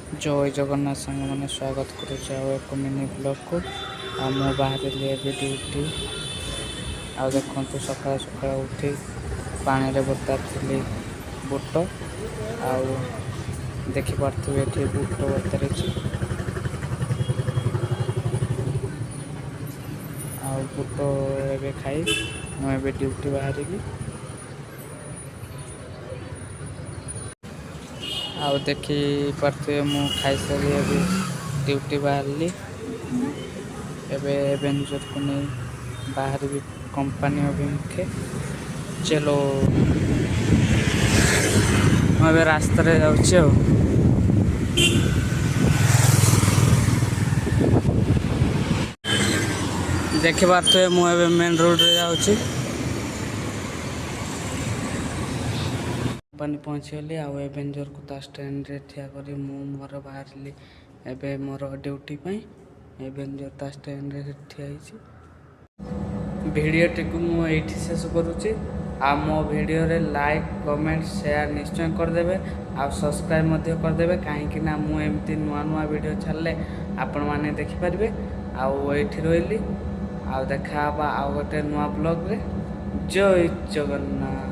जय जगन्नाथ सांग मैंने स्वागत करुचे एक मिनी ब्लॉग को आ मु बाहर ड्यूटी आ देखु सकाल सकाल उठी पानी रे बता बुट आउ देखिपे ये बुट बतर आ बुट ए खाई मुझे ड्यूटी बाहर की आउ देखी पारे मु खाई सारी अभी ड्यूटी बाहरली एवेंजर को नहीं बाहर भी कंपनी अभिमुखे चलो मैं रास्ता जाऊँ देखी पारे मुझे मेन रोड रे जाऊँ कंपनी पहुँचीगली आउ एवेंजर को ता स्टैंड रे ठिया करी मोर बाहरली एबे मोर ड्यूटी पाई एवेंजर ता स्टैंड रे ठिया भिडियो टी को मुझे शेष करुच्ची आ मो भिडियो रे लाइक कमेंट शेयर निश्चय करदेवे आ सब्सक्राइब करदेवे कहीं मुझे नुआ नुआ वीडियो छाड़े आपण मैंने देखिपारे आउ एठी रही आ देखा आउ गोटे नुआ ब्लॉग रे जय जगन्नाथ।